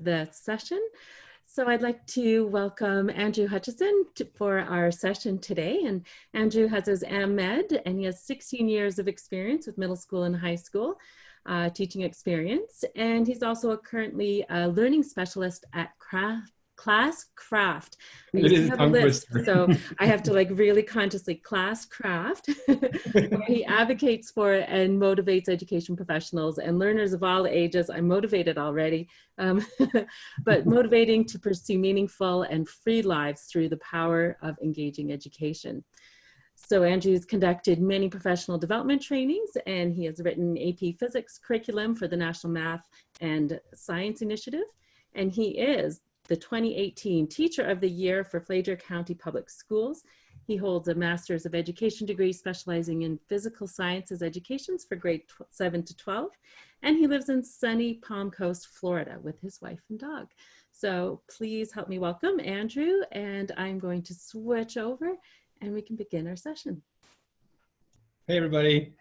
the session. So I'd like to welcome Andrew Hutchison for our session today. And Andrew has his AmMed, and he has 16 years of experience with middle school and high school teaching experience. And he's also currently a learning specialist at Classcraft. I used to have a list, so I have to really consciously Classcraft, where he advocates for and motivates education professionals and learners of all ages. I'm motivated already, but motivating to pursue meaningful and free lives through the power of engaging education. So Andrew's conducted many professional development trainings, and he has written AP Physics curriculum for the National Math and Science Initiative, and he is the 2018 Teacher of the Year for Flager County Public Schools. He holds a Master's of Education degree specializing in physical sciences educations for grade 7 to 12. And he lives in sunny Palm Coast, Florida with his wife and dog. So please help me welcome Andrew, and I'm going to switch over and we can begin our session. Hey everybody.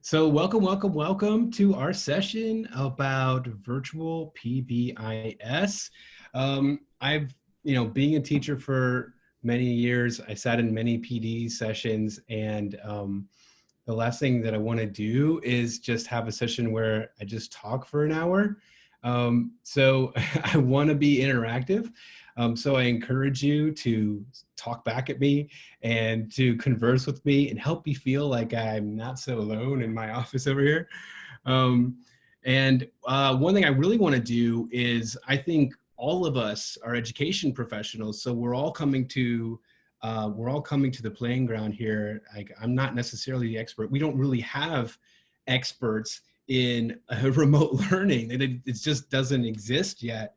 So welcome to our session about virtual PBIS. Being a teacher for many years, I sat in many PD sessions, and the last thing that I want to do is just have a session where I just talk for an hour. So I want to be interactive. So I encourage you to talk back at me and to converse with me and help me feel like I'm not so alone in my office over here. One thing I really want to do is, I think all of us are education professionals, so we're all coming to the playing ground here. Like, I'm not necessarily the expert. We don't really have experts in remote learning. It just doesn't exist yet.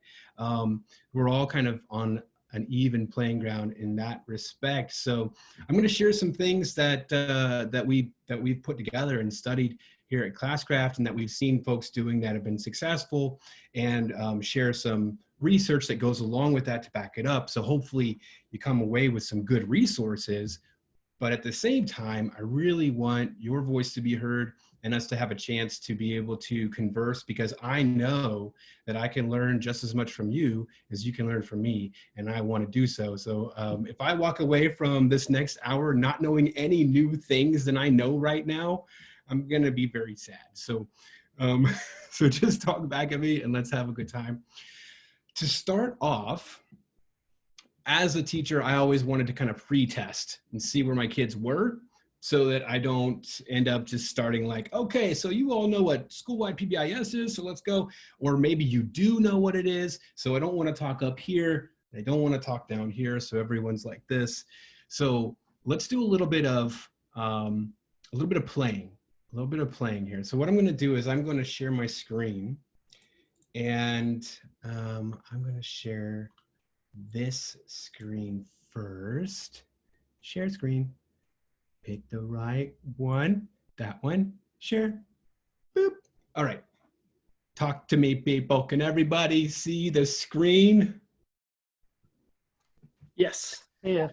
We're all kind of on an even playing ground in that respect. So I'm going to share some things that we've put together and studied here at Classcraft, and that we've seen folks doing that have been successful, and share some research that goes along with that to back it up. So hopefully you come away with some good resources. But at the same time, I really want your voice to be heard and us to have a chance to be able to converse, because I know that I can learn just as much from you as you can learn from me, and I want to do so. So if I walk away from this next hour not knowing any new things than I know right now, I'm going to be very sad. So, so just talk back at me and let's have a good time. To start off, as a teacher, I always wanted to kind of pre-test and see where my kids were, so that I don't end up just starting like, okay, so you all know what school-wide PBIS is, so let's go. Or maybe you do know what it is, so I don't want to talk up here, I don't want to talk down here, so everyone's like this. So let's do a little bit of playing here. So what I'm going to do is I'm going to share my screen, and I'm going to share this screen first. Share screen. Pick the right one. That one. Share. Boop. All right. Talk to me, people. Can everybody see the screen? Yes. Yeah.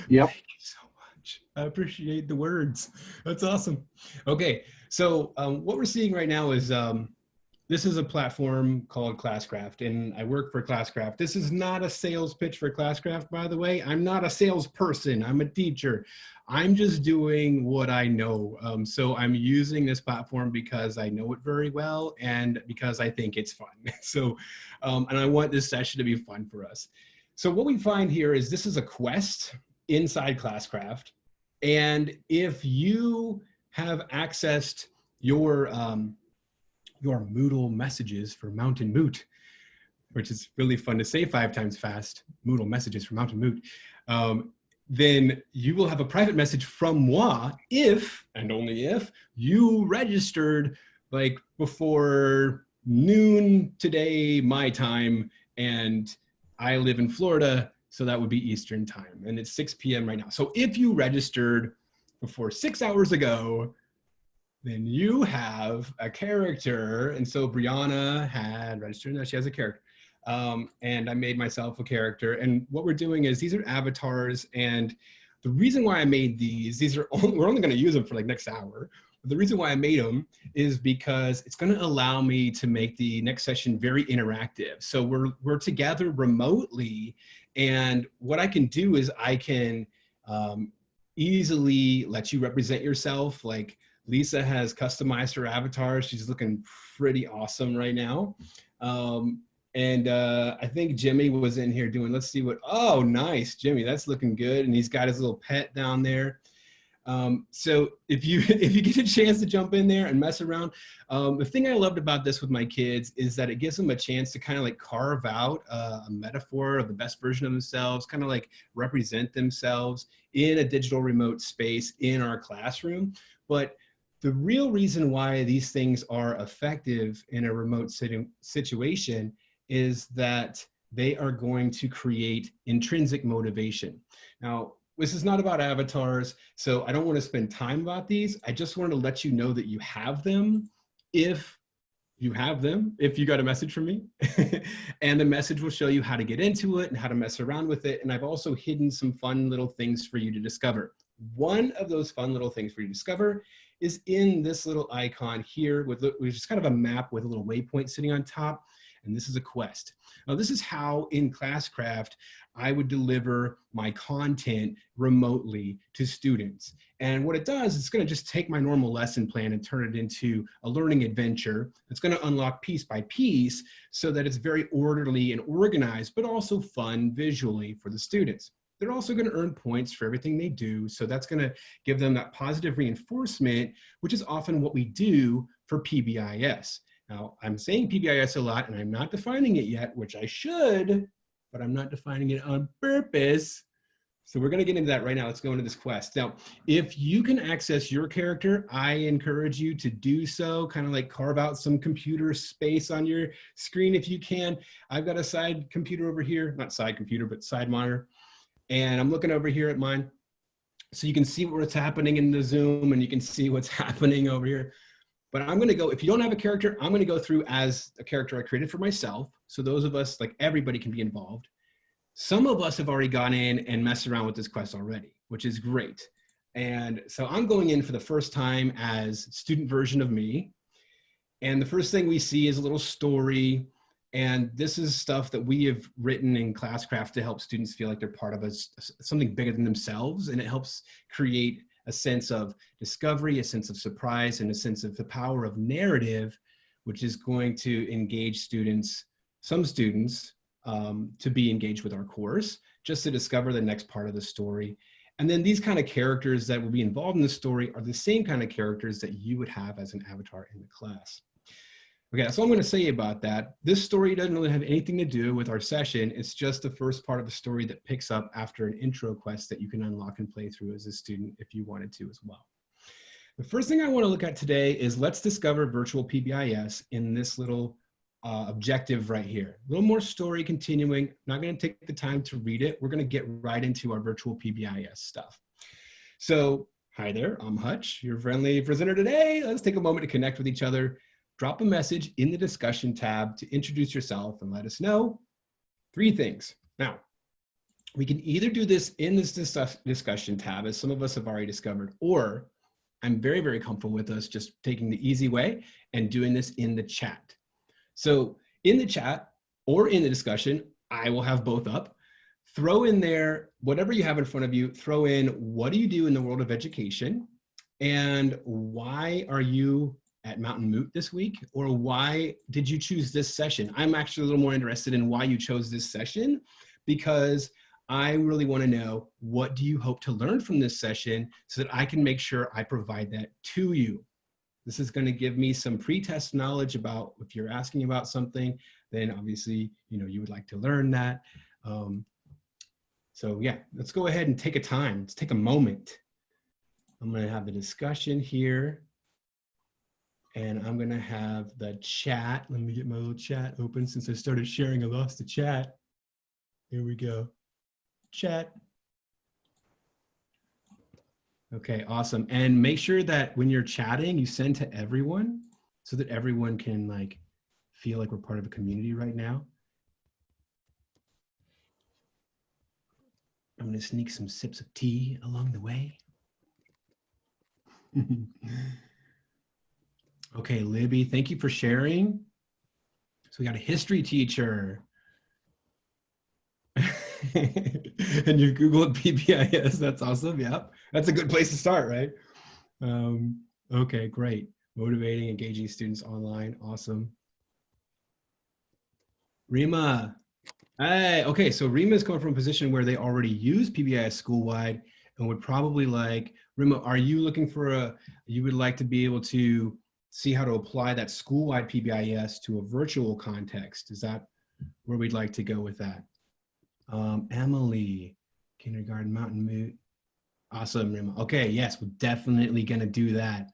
Yep. Thank you so much. I appreciate the words. That's awesome. Okay. So what we're seeing right now is this is a platform called Classcraft, and I work for Classcraft. This is not a sales pitch for Classcraft, by the way. I'm not a salesperson. I'm a teacher. I'm just doing what I know. So I'm using this platform because I know it very well and because I think it's fun. So, and I want this session to be fun for us. So what we find here is this is a quest inside Classcraft. And if you have accessed your Moodle messages for Mountain Moot, which is really fun to say 5 times fast, Moodle messages for Mountain Moot, then you will have a private message from moi if, and only if, you registered like before noon today, my time, and I live in Florida, so that would be Eastern time, and it's 6 p.m. right now. So if you registered before 6 hours ago, then you have a character. And so Brianna had registered, now she has a character. And I made myself a character. And what we're doing is, these are avatars. And the reason why I made these are we're only gonna use them for like next hour. The reason why I made them is because it's going to allow me to make the next session very interactive. So we're together remotely, and what I can do is I can easily let you represent yourself. Like Lisa has customized her avatar. She's looking pretty awesome right now. And I think Jimmy was in here doing, let's see what, oh, nice, Jimmy, that's looking good. And he's got his little pet down there. So if you if you get a chance to jump in there and mess around, the thing I loved about this with my kids is that it gives them a chance to kind of like carve out a metaphor of the best version of themselves, kind of like represent themselves in a digital remote space in our classroom. But the real reason why these things are effective in a remote situation is that they are going to create intrinsic motivation. Now, this is not about avatars, so I don't want to spend time about these. I just want to let you know that you have them if you have them, if you got a message from me. And the message will show you how to get into it and how to mess around with it. And I've also hidden some fun little things for you to discover. One of those fun little things for you to discover is in this little icon here, which is kind of a map with a little waypoint sitting on top. And this is a quest. Now, this is how in Classcraft I would deliver my content remotely to students. And what it does, it's going to just take my normal lesson plan and turn it into a learning adventure. It's going to unlock piece by piece so that it's very orderly and organized, but also fun visually for the students. They're also going to earn points for everything they do. So that's going to give them that positive reinforcement, which is often what we do for PBIS. Now, I'm saying PBIS a lot, and I'm not defining it yet, which I should, but I'm not defining it on purpose. So we're going to get into that right now. Let's go into this quest. Now, if you can access your character, I encourage you to do so, kind of like carve out some computer space on your screen if you can. I've got a side computer over here, not side computer, but side monitor. And I'm looking over here at mine. So you can see what's happening in the Zoom, and you can see what's happening over here. But I'm going to go, if you don't have a character, I'm going to go through as a character I created for myself. So those of us, like everybody can be involved. Some of us have already gone in and messed around with this quest already, which is great. And so I'm going in for the first time as student version of me. And the first thing we see is a little story. And this is stuff that we have written in Classcraft to help students feel like they're part of something bigger than themselves. And it helps create a sense of discovery, a sense of surprise, and a sense of the power of narrative, which is going to engage students, some students, to be engaged with our course, just to discover the next part of the story. And then these kind of characters that will be involved in the story are the same kind of characters that you would have as an avatar in the class. Okay, that's all I'm going to say about that. This story doesn't really have anything to do with our session. It's just the first part of the story that picks up after an intro quest that you can unlock and play through as a student if you wanted to as well. The first thing I want to look at today is let's discover virtual PBIS in this little objective right here. A little more story continuing. Not going to take the time to read it. We're going to get right into our virtual PBIS stuff. So, hi there, I'm Hutch, your friendly presenter today. Let's take a moment to connect with each other. Drop a message in the discussion tab to introduce yourself and let us know 3 things. Now, we can either do this in this discussion tab, as some of us have already discovered, or I'm very, very comfortable with us just taking the easy way and doing this in the chat. So in the chat or in the discussion, I will have both up. Throw in there, whatever you have in front of you, throw in what do you do in the world of education and why are you at Mountain Moot this week, or why did you choose this session? I'm actually a little more interested in why you chose this session, because I really want to know, what do you hope to learn from this session so that I can make sure I provide that to you. This is going to give me some pre-test knowledge about if you're asking about something, then obviously, you would like to learn that. So yeah, let's go ahead and take a time. Let's take a moment. I'm going to have the discussion here. And I'm going to have the chat. Let me get my little chat open. Since I started sharing, I lost the chat. Here we go. Chat. Okay, awesome. And make sure that when you're chatting, you send to everyone so that everyone can feel like we're part of a community right now. I'm going to sneak some sips of tea along the way. Okay, Libby, thank you for sharing. So we got a history teacher. And you Googled PBIS. That's awesome. Yep. That's a good place to start, right? Okay, great. Motivating, engaging students online. Awesome. Rima. Hey, okay, so Rima is coming from a position where they already use PBIS school-wide and would probably like, Rima, are you looking for you would like to be able to see how to apply that school-wide PBIS to a virtual context? Is that where we'd like to go with that? Emily, kindergarten, Mountain Moot. Awesome, Rima. Okay, yes, we're definitely gonna do that.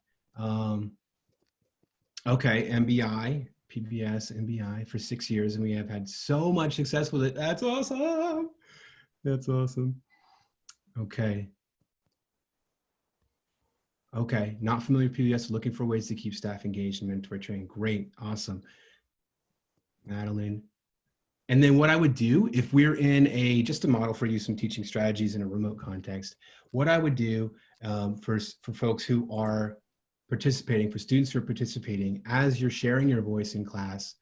Okay, MBI, PBS, MBI for 6 years, and we have had so much success with it. That's awesome. That's awesome. Okay. Okay, not familiar with PBS, looking for ways to keep staff engaged and mentor training. Great, awesome. Madeline. And then what I would do if we're in just a model for you, some teaching strategies in a remote context, what I would do for folks who are participating, for students who are participating, as you're sharing your voice in class,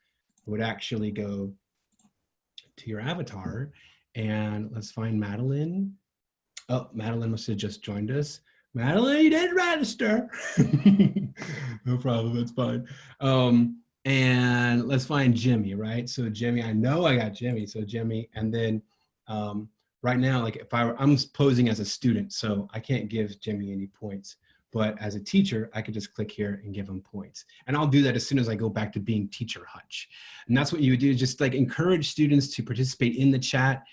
I would actually go to your avatar and let's find Madeline. Oh, Madeline must have just joined us. Madeline, you didn't register. No problem, that's fine. And let's find Jimmy, right? So Jimmy, I know I got Jimmy. So Jimmy, and then right now, like if I'm posing as a student, so I can't give Jimmy any points. But as a teacher, I could just click here and give him points. And I'll do that as soon as I go back to being teacher Hutch. And that's what you would do, just like encourage students to participate in the chat.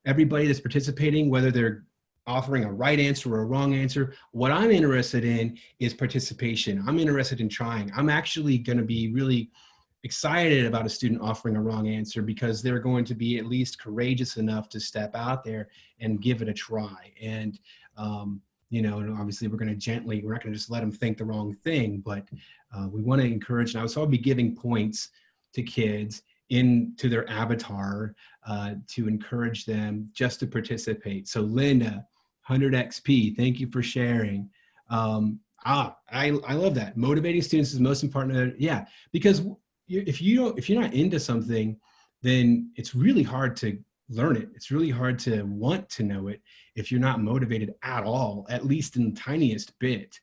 Everybody that's participating, whether they're offering a right answer or a wrong answer, what I'm interested in is participation. I'm interested in trying. I'm actually going to be really excited about a student offering a wrong answer because they're going to be at least courageous enough to step out there and give it a try. And you know, and obviously we're not going to just let them think the wrong thing, but we want to encourage, and I'll be giving points to kids into their avatar to encourage them just to participate. So Linda, 100 XP, thank you for sharing. I love that. Motivating students is most important. Yeah, because if you're not into something, then it's really hard to learn it. It's really hard to want to know it if you're not motivated at all, at least in the tiniest bit.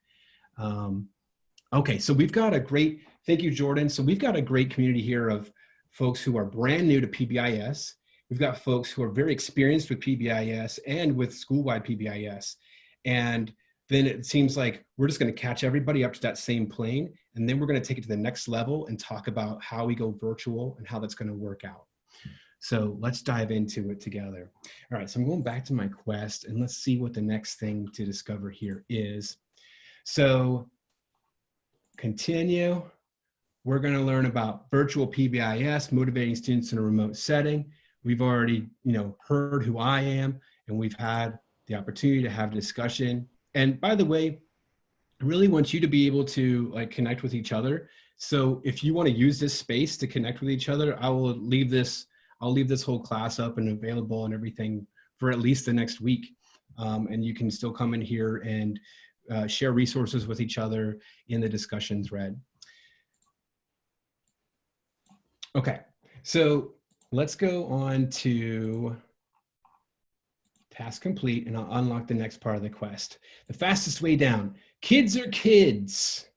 Okay, so we've got a great, thank you, Jordan. So we've got a great community here of folks who are brand new to PBIS. We've got folks who are very experienced with PBIS and with school-wide PBIS. And then it seems like we're just going to catch everybody up to that same plane. And then we're going to take it to the next level and talk about how we go virtual and how that's going to work out. So let's dive into it together. All right, so I'm going back to my quest and let's see what the next thing to discover here is. So continue. We're going to learn about virtual PBIS, motivating students in a remote setting. We've already, heard who I am, and we've had the opportunity to have discussion. And by the way, I really want you to be able to connect with each other. So if you want to use this space to connect with each other, I'll leave this whole class up and available and everything for at least the next week. And you can still come in here and share resources with each other in the discussion thread. Okay, so let's go on to task complete, and I'll unlock the next part of the quest. The fastest way down. Kids are kids.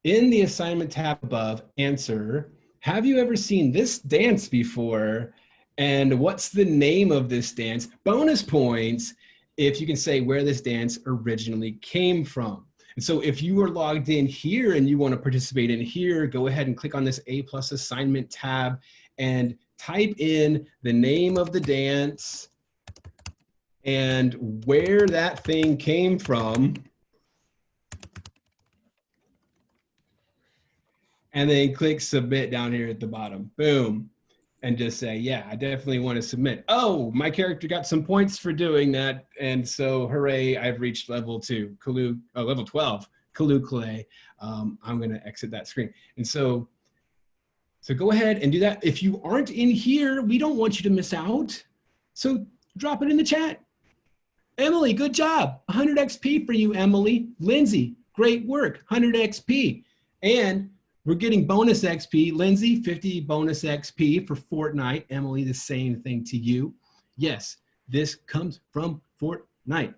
In the assignment tab above, answer, have you ever seen this dance before? And what's the name of this dance? Bonus points if you can say where this dance originally came from. And so if you are logged in here and you want to participate in here, go ahead and click on this A+ assignment tab and type in the name of the dance and where that thing came from. And then click submit down here at the bottom. Boom. And just say, yeah, I definitely want to submit. Oh, my character got some points for doing that. And so hooray, I've reached level 2, level 12, Kalukle. I'm going to exit that screen. And so go ahead and do that. If you aren't in here, we don't want you to miss out. So drop it in the chat. Emily, good job. 100 XP for you, Emily. Lindsay, great work. 100 XP. And we're getting bonus XP. Lindsay, 50 bonus XP for Fortnite. Emily, the same thing to you. Yes, this comes from Fortnite.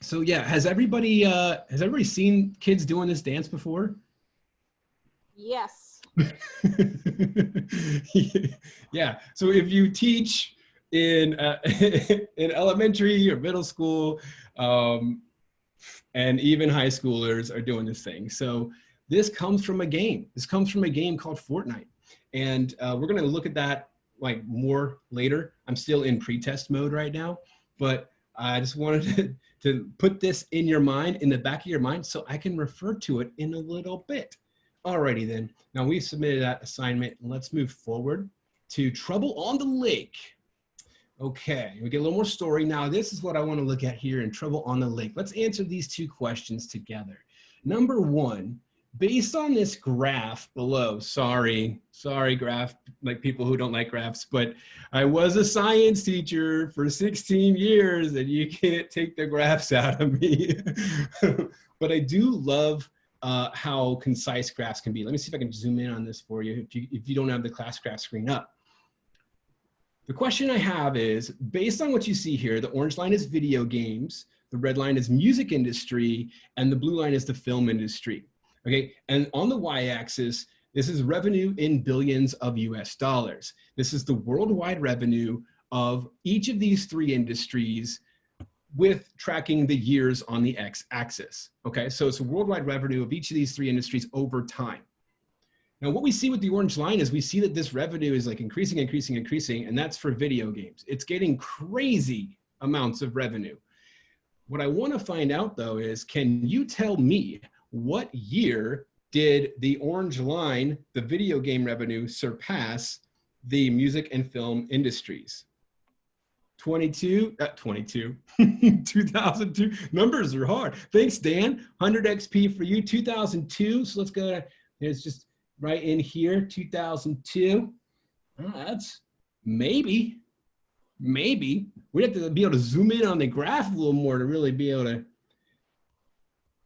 So yeah, has everybody seen kids doing this dance before? Yes. Yeah. So if you teach in in elementary or middle school, and even high schoolers are doing this thing. So this comes from a game. This comes from a game called Fortnite, and we're going to look at that like more later. I'm still in pre-test mode right now, but I just wanted to put this in your mind, in the back of your mind, so I can refer to it in a little bit. Alrighty then. Now we've submitted that assignment. Let's move forward to Trouble on the Lake. Okay, we get a little more story. Now this is what I want to look at here in Trouble on the Lake. Let's answer these two questions together. Number one, based on this graph below, sorry graph, like people who don't like graphs, but I was a science teacher for 16 years and you can't take the graphs out of me. But I do love how concise graphs can be. Let me see if I can zoom in on this for you if you don't have the class graph screen up. The question I have is, based on what you see here, the orange line is video games, the red line is music industry, and the blue line is the film industry. Okay, and on the y-axis, this is revenue in billions of US dollars. This is the worldwide revenue of each of these three industries with tracking the years on the x-axis. Okay, so it's a worldwide revenue of each of these three industries over time. Now, what we see with the orange line is we see that this revenue is like increasing, and that's for video games. It's getting crazy amounts of revenue. What I want to find out though is, can you tell me what year did the orange line, the video game revenue, surpass the music and film industries? 2002. Numbers are hard. Thanks, Dan. 100 XP for you. 2002. So let's go to, it's just right in here, 2002. That's maybe. We have to be able to zoom in on the graph a little more to really be able to.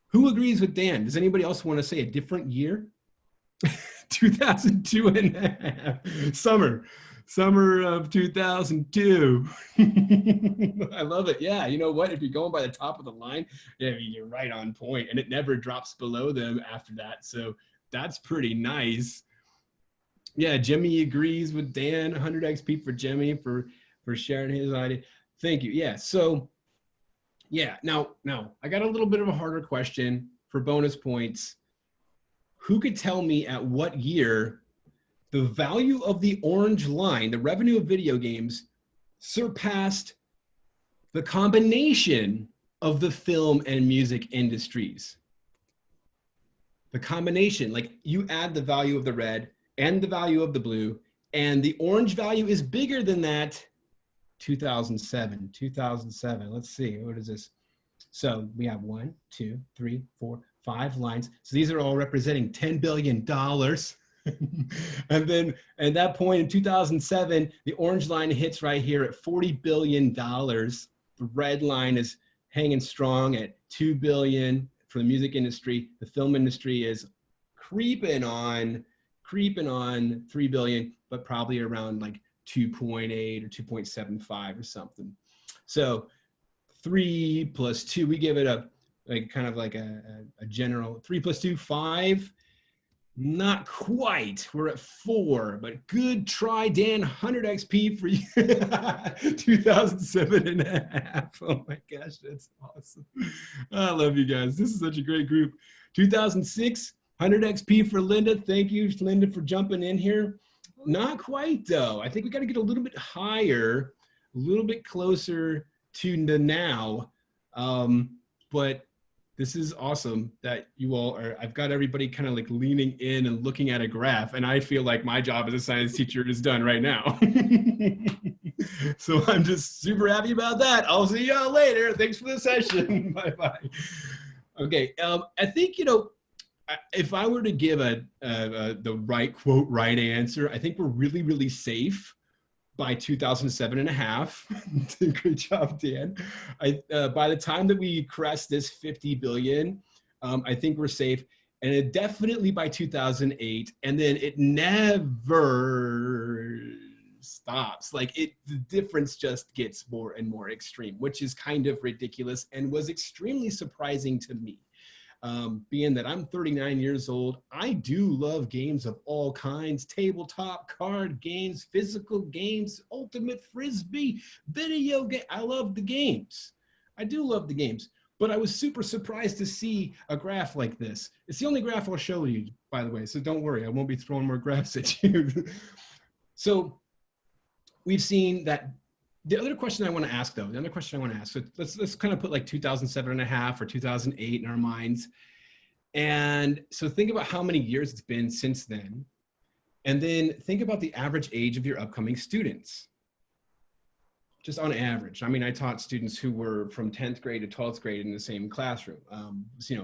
Who agrees with Dan? Does anybody else want to say a different year? 2002 and a half. Summer of 2002. I love it. Yeah, you know what? If you're going by the top of the line, yeah, you're right on point, and it never drops below them after that. So that's pretty nice. Yeah, Jimmy agrees with Dan. 100 XP for Jimmy for sharing his idea. Thank you. Yeah. So yeah. Now I got a little bit of a harder question for bonus points. Who could tell me at what year the value of the orange line, the revenue of video games, surpassed the combination of the film and music industries? The combination, like you add the value of the red and the value of the blue, and the orange value is bigger than that. 2007. Let's see, what is this? So we have 1, 2, 3, 4, 5 lines. So these are all representing $10 billion. And then at that point in 2007, the orange line hits right here at $40 billion. The red line is hanging strong at $2 billion for the music industry. The film industry is creeping on 3 billion, but probably around like 2.8 or 2.75 or something. So 3 plus 2, we give it a like kind of like a general 3 plus 2, 5. Not quite. We're at 4, but good try, Dan. 100 XP for you. 2007 and a half. Oh my gosh, that's awesome. I love you guys. This is such a great group. 2006, 100 XP for Linda. Thank you, Linda, for jumping in here. Not quite, though. I think we got to get a little bit higher, a little bit closer to the now. But this is awesome that you all are, I've got everybody kind of like leaning in and looking at a graph, and I feel like my job as a science teacher is done right now. So I'm just super happy about that. I'll see y'all later. Thanks for the session. Bye-bye. Okay, I think, you know, if I were to give the right quote, right answer, I think we're really, really safe by 2007 and a half. Great job, Dan. By the time that we crest this 50 billion, I think we're safe. and it definitely by 2008, and then it never stops. Like the difference just gets more and more extreme, which is kind of ridiculous and was extremely surprising to me. Being that I'm 39 years old, I do love games of all kinds, tabletop, card games, physical games, ultimate frisbee, video game. I love the games. I do love the games, but I was super surprised to see a graph like this. It's the only graph I'll show you, by the way, so don't worry, I won't be throwing more graphs at you. So we've seen that. The other question I want to ask, though, so let's kind of put like 2007 and a half or 2008 in our minds. And so think about how many years it's been since then. And then think about the average age of your upcoming students. Just on average. I mean, I taught students who were from 10th grade to 12th grade in the same classroom.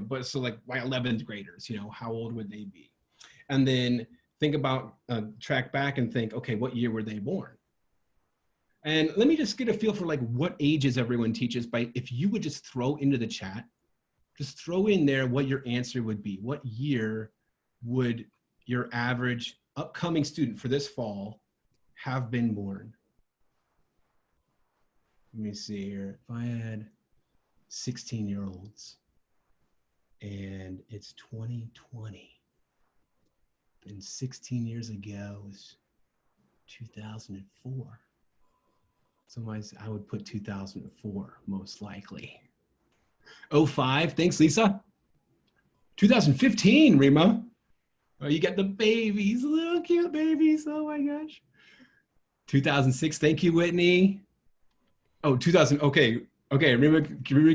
But so like my 11th graders, how old would they be? And then think about, track back and think, okay, what year were they born? And let me just get a feel for like what ages everyone teaches by, if you would just throw into the chat, just throw in there what your answer would be. What year would your average upcoming student for this fall have been born? Let me see here. If I had 16-year-olds and it's 2020 and 16 years ago was 2004. So I would put 2004 most likely. 05, thanks Lisa. 2015, Rima. Oh, you got the babies, little cute babies. Oh my gosh. 2006, thank you, Whitney. Oh, 2000, okay. Rima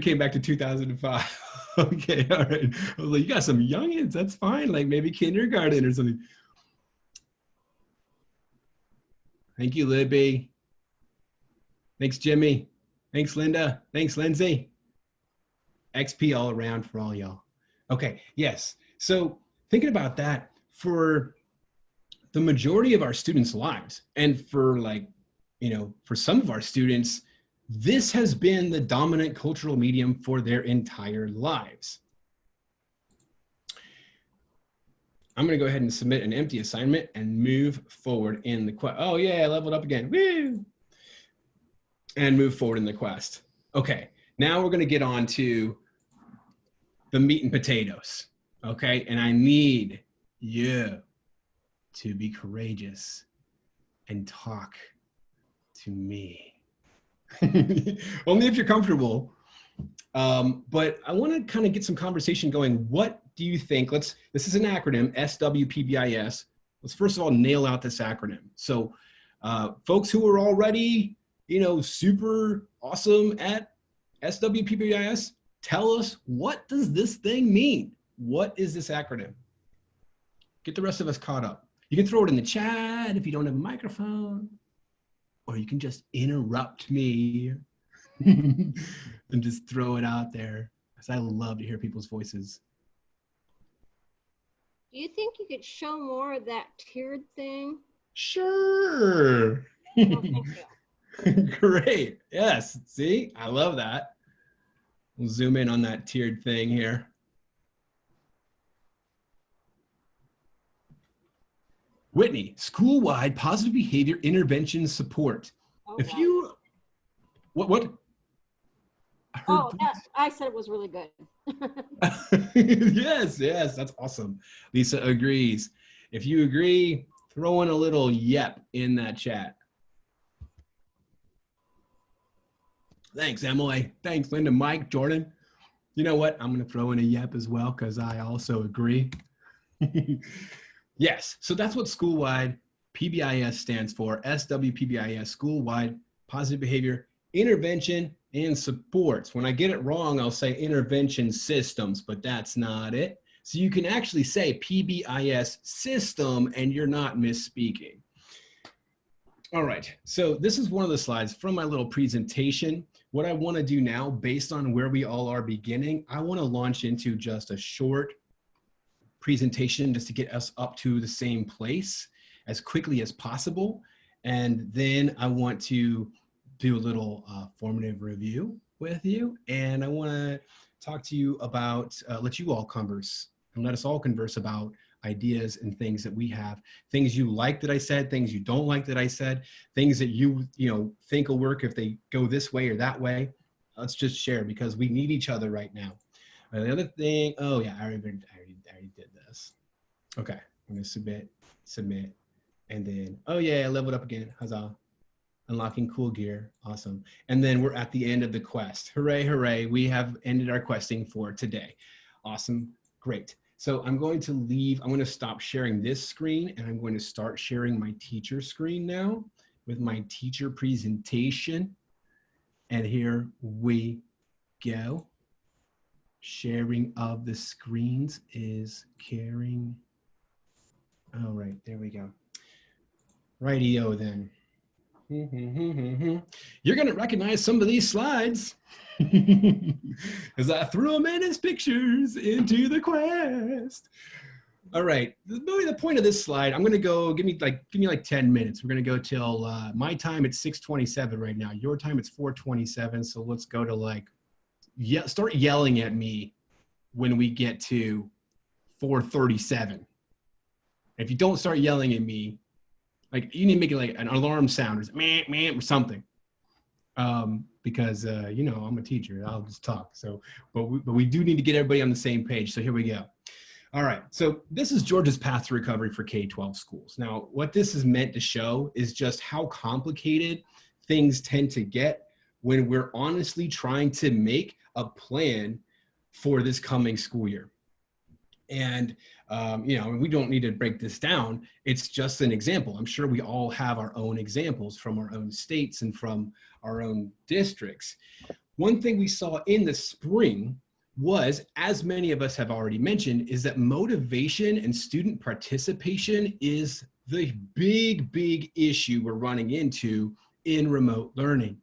came back to 2005. Okay, all right. I was like, you got some youngins, that's fine. Like maybe kindergarten or something. Thank you, Libby. Thanks, Jimmy. Thanks, Linda. Thanks, Lindsay. XP all around for all y'all. Okay, yes. So thinking about that, for the majority of our students' lives, and for for some of our students, this has been the dominant cultural medium for their entire lives. I'm gonna go ahead and submit an empty assignment and move forward in the quest. Oh yeah, I leveled up again. Woo! And move forward in the quest. Okay, now we're going to get on to the meat and potatoes. Okay, and I need you to be courageous and talk to me. Only if you're comfortable. But I want to kind of get some conversation going. What do you think? This is an acronym, SWPBIS. Let's first of all nail out this acronym. So folks who are already super awesome at SWPBIS, tell us, what does this thing mean? What is this acronym? Get the rest of us caught up. You can throw it in the chat if you don't have a microphone, or you can just interrupt me and just throw it out there, because I love to hear people's voices. Do you think you could show more of that tiered thing? Sure. Oh, thank you. Great. Yes. See, I love that. We'll zoom in on that tiered thing here. Whitney, school-wide positive behavior intervention support. Oh, If wow. you, what? I said it was really good. Yes, that's awesome. Lisa agrees. If you agree, throw in a little yep in that chat. Thanks, Emily. Thanks, Linda, Mike, Jordan. You know what? I'm going to throw in a yep as well, because I also agree. Yes, so that's what school-wide PBIS stands for, SWPBIS, school-wide positive behavior intervention and supports. When I get it wrong, I'll say intervention systems, but that's not it. So you can actually say PBIS system and you're not misspeaking. All right, so this is one of the slides from my little presentation. What I want to do now, based on where we all are beginning, I want to launch into just a short presentation just to get us up to the same place as quickly as possible. And then I want to do a little formative review with you. And I want to talk to you about, let you all converse and let us all converse about ideas and things that we have, things you like that I said, things you don't like that I said, things that you think will work if they go this way or that way. Let's just share, because we need each other right now. The other thing, oh yeah, I already did this. Okay, I'm gonna submit, and then, oh yeah, I leveled up again, huzzah. Unlocking cool gear, awesome. And then we're at the end of the quest. Hooray, hooray, we have ended our questing for today. Awesome, great. So I'm going to stop sharing this screen, and I'm going to start sharing my teacher screen now with my teacher presentation. And here we go. Sharing of the screens is carrying. All right, there we go. Rightio then. You're going to recognize some of these slides because I threw them in as pictures into the quest. All right, the point of this slide, I'm going to go, give me like 10 minutes. We're going to go till my time, it's 6:27 right now. Your time, it's 4:27. So let's go to start yelling at me when we get to 4:37. If you don't start yelling at me, you need to make it like an alarm sound or meh, meh, or something. Because I'm a teacher, I'll just talk. So, but we do need to get everybody on the same page. So here we go. All right, so this is Georgia's Path to Recovery for K-12 schools. Now, what this is meant to show is just how complicated things tend to get when we're honestly trying to make a plan for this coming school year. And, we don't need to break this down. It's just an example. I'm sure we all have our own examples from our own states and from our own districts. One thing we saw in the spring was, as many of us have already mentioned, is that motivation and student participation is the big issue we're running into in remote learning.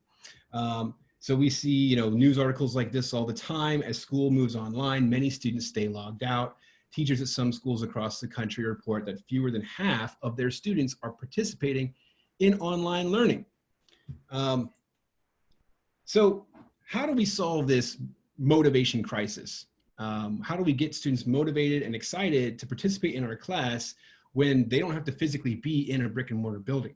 So we see, news articles like this all the time. As school moves online, many students stay logged out. Teachers at some schools across the country report that fewer than half of their students are participating in online learning. So how do we solve this motivation crisis? How do we get students motivated and excited to participate in our class when they don't have to physically be in a brick and mortar building?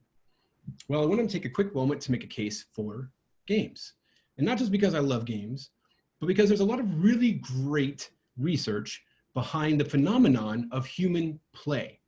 Well, I want to take a quick moment to make a case for games. And not just because I love games, but because there's a lot of really great research behind the phenomenon of human play.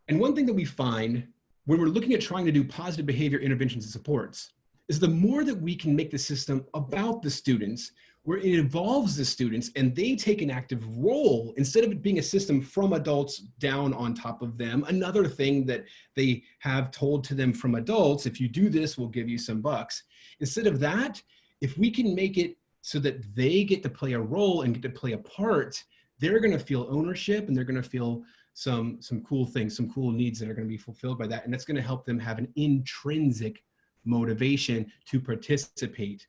And one thing that we find when we're looking at trying to do positive behavior interventions and supports is the more that we can make the system about the students, where it involves the students and they take an active role, instead of it being a system from adults down on top of them, another thing that they have told to them from adults, if you do this, we'll give you some bucks. Instead of that, if we can make it so that they get to play a role and get to play a part, they're going to feel ownership, and they're going to feel some cool things, some cool needs that are going to be fulfilled by that. And that's going to help them have an intrinsic motivation to participate.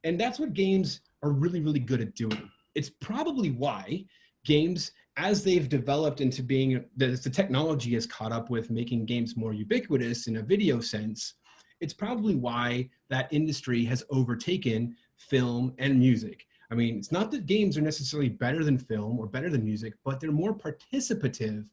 And that's what games are really good at doing. It's probably why games, as they've developed into being, as the technology has caught up with making games more ubiquitous in a video sense, it's probably why that industry has overtaken film and music. I mean, it's not that games are necessarily better than film or better than music, but they're more participative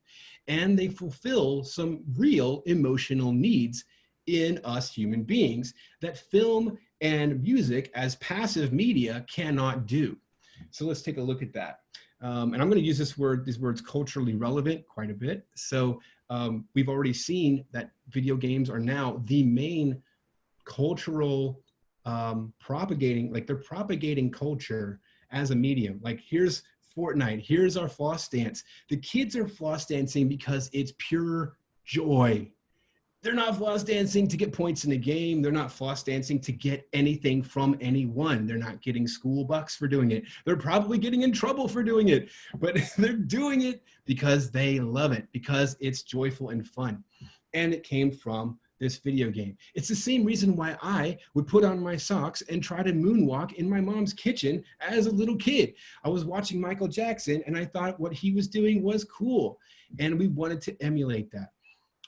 and they fulfill some real emotional needs in us human beings that film and music as passive media cannot do. So let's take a look at that. And I'm going to use these words culturally relevant quite a bit. So we've already seen that video games are now the main cultural propagating, they're propagating culture as a medium. Here's Fortnite, here's our floss dance. The kids are floss dancing because it's pure joy. They're not floss dancing to get points in a game. They're not floss dancing to get anything from anyone. They're not getting school bucks for doing it. They're probably getting in trouble for doing it, but they're doing it because they love it, because it's joyful and fun. And it came from this video game. It's the same reason why I would put on my socks and try to moonwalk in my mom's kitchen as a little kid. I was watching Michael Jackson and I thought what he was doing was cool. And we wanted to emulate that.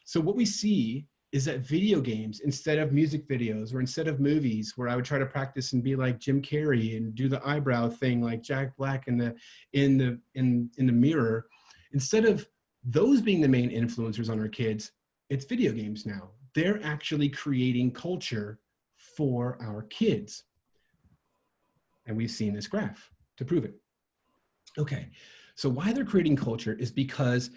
So what we see is that video games, instead of music videos or instead of movies where I would try to practice and be like Jim Carrey and do the eyebrow thing like Jack Black in the mirror, instead of those being the main influencers on our kids, it's video games now. They're actually creating culture for our kids. And we've seen this graph to prove it. Okay, so why they're creating culture is because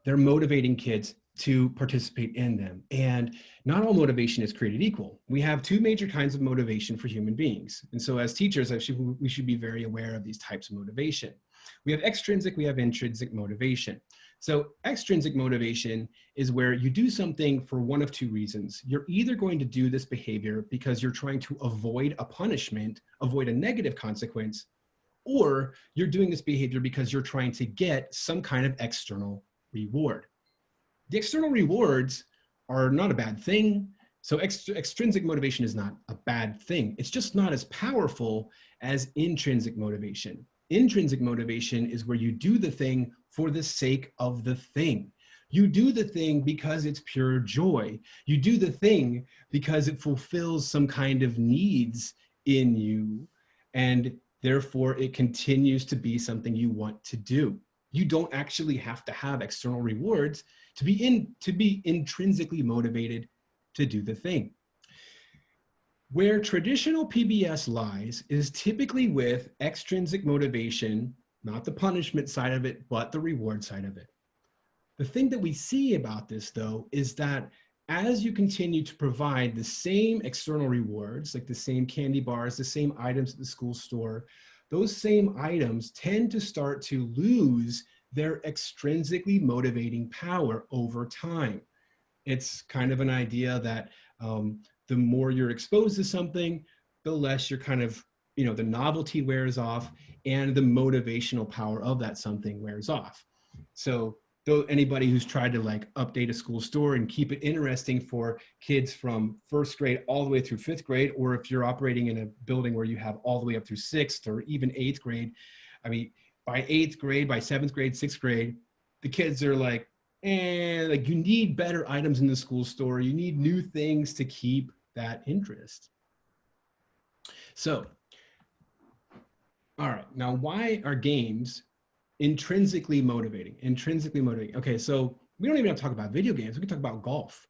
they're motivating kids to participate in them. And not all motivation is created equal. We have two major kinds of motivation for human beings. And so as teachers, we should be very aware of these types of motivation. We have extrinsic, we have intrinsic motivation. So extrinsic motivation is where you do something for one of two reasons. You're either going to do this behavior because you're trying to avoid a punishment, avoid a negative consequence, or you're doing this behavior because you're trying to get some kind of external reward. The external rewards are not a bad thing. So extrinsic motivation is not a bad thing. It's just not as powerful as intrinsic motivation. Intrinsic motivation is where you do the thing for the sake of the thing. You do the thing because it's pure joy. You do the thing because it fulfills some kind of needs in you, and therefore it continues to be something you want to do. You don't actually have to have external rewards to be intrinsically motivated to do the thing. Where traditional PBS lies is typically with extrinsic motivation, not the punishment side of it, but the reward side of it. The thing that we see about this, though, is that as you continue to provide the same external rewards, like the same candy bars, the same items at the school store, those same items tend to start to lose their extrinsically motivating power over time. It's kind of an idea that the more you're exposed to something, the less you're kind of, the novelty wears off and the motivational power of that something wears off. So though anybody who's tried to like update a school store and keep it interesting for kids from first grade all the way through fifth grade, or if you're operating in a building where you have all the way up through sixth or even eighth grade, I mean, by eighth grade, by seventh grade, sixth grade, the kids are like, like you need better items in the school store. You need new things to keep that interest. So, all right, now why are games intrinsically motivating? Okay, so we don't even have to talk about video games. We can talk about golf.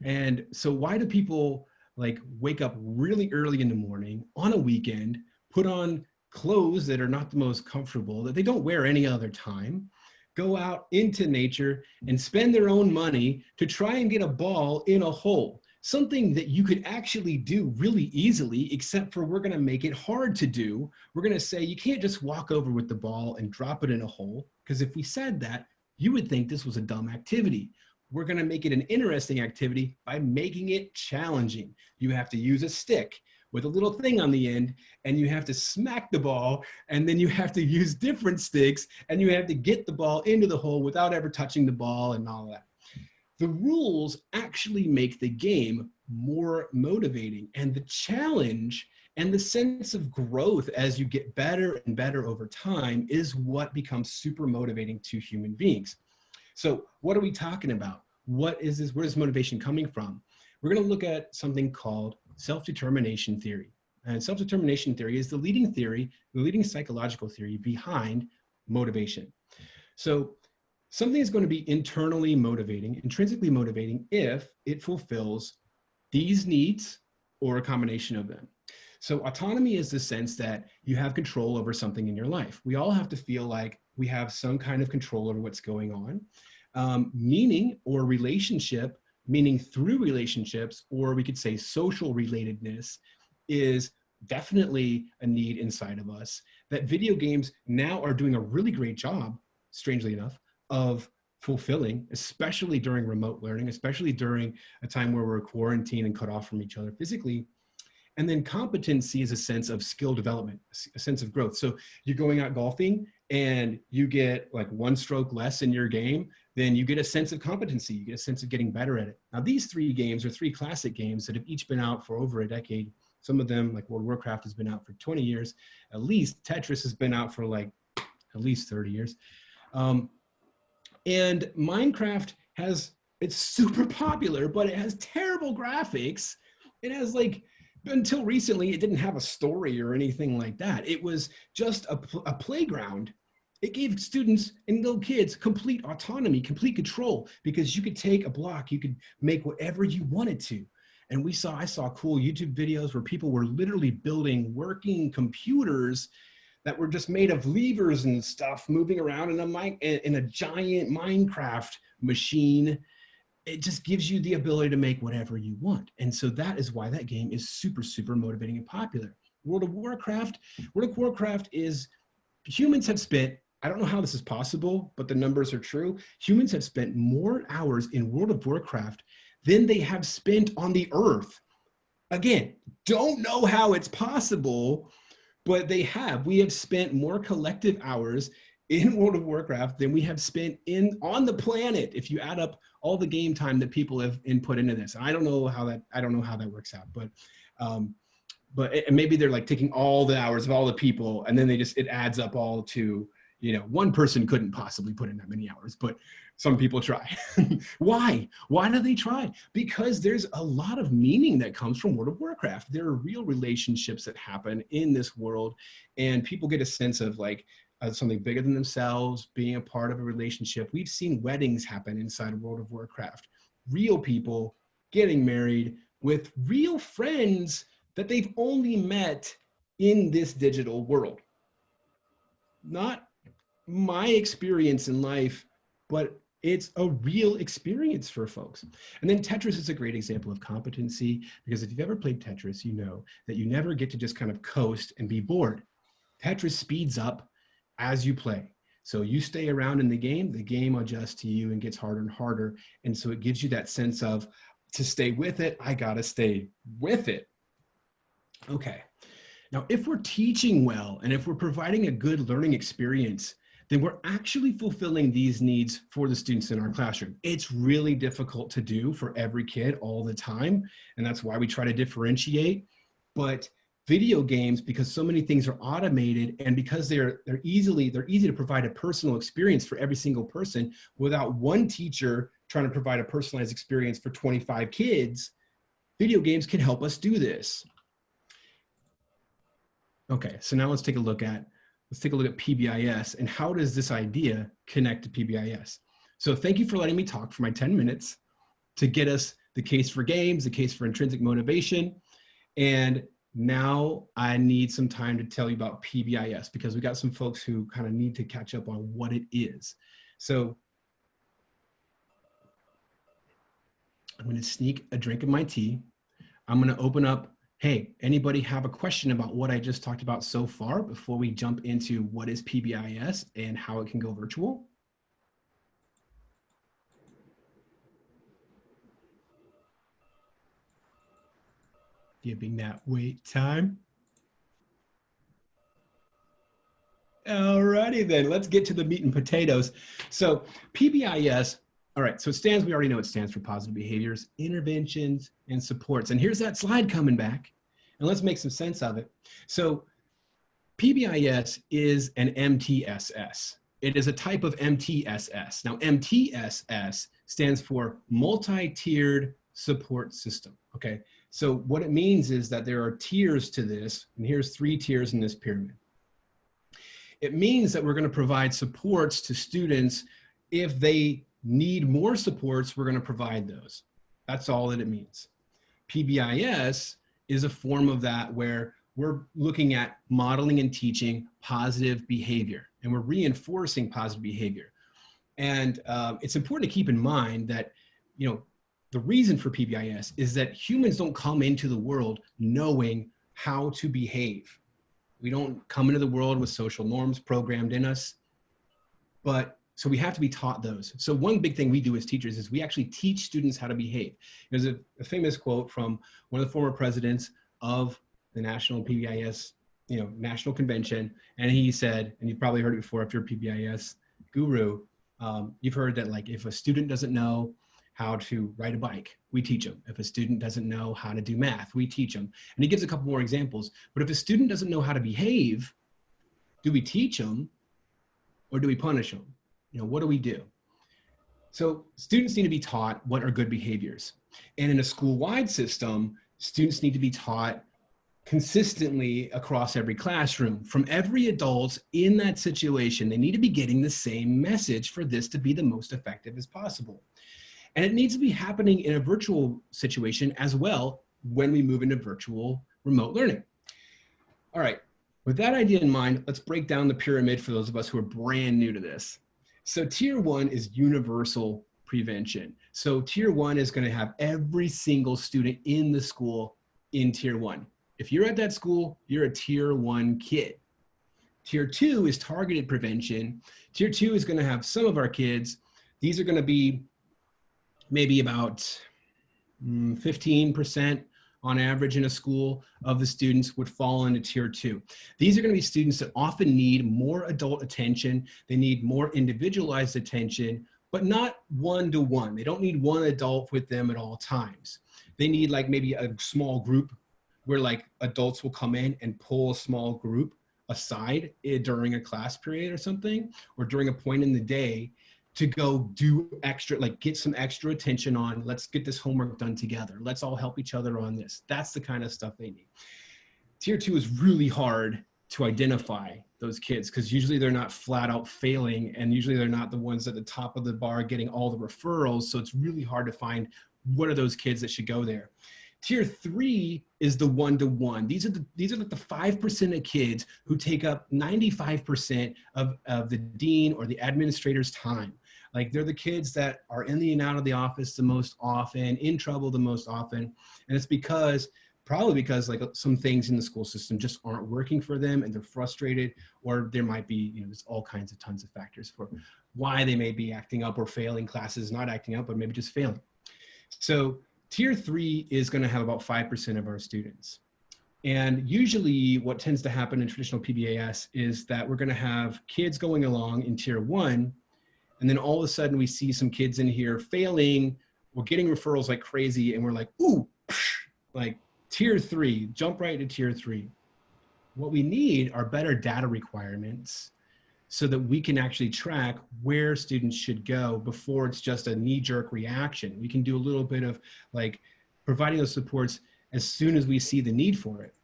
And so why do people like wake up really early in the morning on a weekend, put on clothes that are not the most comfortable, that they don't wear any other time, go out into nature and spend their own money to try and get a ball in a hole? Something that you could actually do really easily, except for we're going to make it hard to do. We're going to say you can't just walk over with the ball and drop it in a hole, because if we said that, you would think this was a dumb activity. We're going to make it an interesting activity by making it challenging. You have to use a stick with a little thing on the end, and you have to smack the ball, and then you have to use different sticks, and you have to get the ball into the hole without ever touching the ball and all that. The rules actually make the game more motivating, and the challenge and the sense of growth as you get better and better over time is what becomes super motivating to human beings. So what are we talking about? What is this? Where is motivation coming from? We're going to look at something called self-determination theory. And self-determination theory is the leading psychological theory behind motivation. So something is going to be internally motivating, intrinsically motivating, if it fulfills these needs or a combination of them. So autonomy is the sense that you have control over something in your life. We all have to feel like we have some kind of control over what's going on. Meaning or relationship, meaning through relationships, or we could say social relatedness, is definitely a need inside of us that video games now are doing a really great job, strangely enough, of fulfilling, especially during remote learning, especially during a time where we're quarantined and cut off from each other physically. And then competency is a sense of skill development, a sense of growth. So you're going out golfing and you get like one stroke less in your game, then you get a sense of competency. You get a sense of getting better at it. Now, these three games are three classic games that have each been out for over a decade. Some of them, like World of Warcraft, has been out for 20 years. At least Tetris has been out for like at least 30 years. And Minecraft has It's super popular, but it has terrible graphics. It has like, until recently, it didn't have a story or anything like that. It was just a playground. It gave students and little kids complete autonomy, complete control, because you could take a block, you could make whatever you wanted to. And I saw cool YouTube videos where people were literally building working computers that were just made of levers and stuff moving around in a giant Minecraft machine. It just gives you the ability to make whatever you want. And so that is why that game is super, super motivating and popular. World of Warcraft is, humans have spent, I don't know how this is possible, but the numbers are true. Humans have spent more hours in World of Warcraft than they have spent on the earth. Again, don't know how it's possible, but we have spent more collective hours in World of Warcraft than we have spent on the planet, if you add up all the game time that people have input into this. I don't know how that works out, but maybe they're like taking all the hours of all the people, and then it adds up all to, one person couldn't possibly put in that many hours, but some people try. Why? Why do they try? Because there's a lot of meaning that comes from World of Warcraft. There are real relationships that happen in this world, and people get a sense of like something bigger than themselves, being a part of a relationship. We've seen weddings happen inside World of Warcraft. Real people getting married with real friends that they've only met in this digital world. Not my experience in life, but it's a real experience for folks. And then Tetris is a great example of competency, because if you've ever played Tetris, you know that you never get to just kind of coast and be bored. Tetris speeds up as you play. So you stay around in the game adjusts to you and gets harder and harder. And so it gives you that sense of, to stay with it, I gotta stay with it. Okay. Now, if we're teaching well and if we're providing a good learning experience, then we're actually fulfilling these needs for the students in our classroom. It's really difficult to do for every kid all the time, and that's why we try to differentiate. But video games, because so many things are automated, and because they're easy to provide a personal experience for every single person without one teacher trying to provide a personalized experience for 25 kids, video games can help us do this. Okay, so now let's take a look at PBIS and how does this idea connect to PBIS. So thank you for letting me talk for my 10 minutes to get us the case for games, the case for intrinsic motivation. And now I need some time to tell you about PBIS, because we got some folks who kind of need to catch up on what it is. So I'm going to sneak a drink of my tea. I'm going to open up. Hey, anybody have a question about what I just talked about so far before we jump into what is PBIS and how it can go virtual? Giving that wait time. Alrighty then, let's get to the meat and potatoes. So PBIS, all right, so we already know it stands for positive behaviors, interventions, and supports. And here's that slide coming back, and let's make some sense of it. So PBIS is an MTSS. It is a type of MTSS. Now, MTSS stands for multi-tiered support system, okay? So what it means is that there are tiers to this, and here's 3 tiers in this pyramid. It means that we're going to provide supports to students. If they need more supports, we're going to provide those. That's all that it means. PBIS is a form of that where we're looking at modeling and teaching positive behavior, and we're reinforcing positive behavior. And it's important to keep in mind that, the reason for PBIS is that humans don't come into the world knowing how to behave. We don't come into the world with social norms programmed in us, so we have to be taught those. So one big thing we do as teachers is we actually teach students how to behave. There's a famous quote from one of the former presidents of the National PBIS, National Convention, and he said, and you've probably heard it before if you're a PBIS guru, you've heard that, like, if a student doesn't know how to ride a bike, we teach them. If a student doesn't know how to do math, we teach them. And he gives a couple more examples. But if a student doesn't know how to behave, do we teach them or do we punish them? What do we do? So students need to be taught what are good behaviors. And in a school-wide system, students need to be taught consistently across every classroom. From every adult in that situation, they need to be getting the same message for this to be the most effective as possible. And it needs to be happening in a virtual situation as well when we move into virtual remote learning. All right, with that idea in mind, let's break down the pyramid for those of us who are brand new to this. So tier one is universal prevention. So tier one is going to have every single student in the school in tier one. If you're at that school, you're a tier one kid. Tier two is targeted prevention. Tier two is going to have some of our kids. These are going to be maybe about 15% on average in a school of the students would fall into tier two. These are going to be students that often need more adult attention. They need more individualized attention, but not one-to-one. They don't need one adult with them at all times. They need like maybe a small group where like adults will come in and pull a small group aside during a class period or something, or during a point in the day to go do extra, like get some extra attention on, let's get this homework done together. Let's all help each other on this. That's the kind of stuff they need. Tier two is really hard to identify those kids because usually they're not flat out failing and usually they're not the ones at the top of the bar getting all the referrals. So it's really hard to find what are those kids that should go there. Tier three is the one-to-one. These are like the 5% of kids who take up 95% of the dean or the administrator's time. Like they're the kids that are in and out of the office the most often, in trouble the most often. And it's probably because like some things in the school system just aren't working for them and they're frustrated, or there might be, there's all kinds of tons of factors for why they may be acting up or failing classes, not acting up, but maybe just failing. So tier three is going to have about 5% of our students. And usually what tends to happen in traditional PBIS is that we're going to have kids going along in tier one, and then all of a sudden we see some kids in here failing, we're getting referrals like crazy, and we're like, ooh, like tier three, jump right to tier three. What we need are better data requirements so that we can actually track where students should go before it's just a knee-jerk reaction. We can do a little bit of like providing those supports as soon as we see the need for it.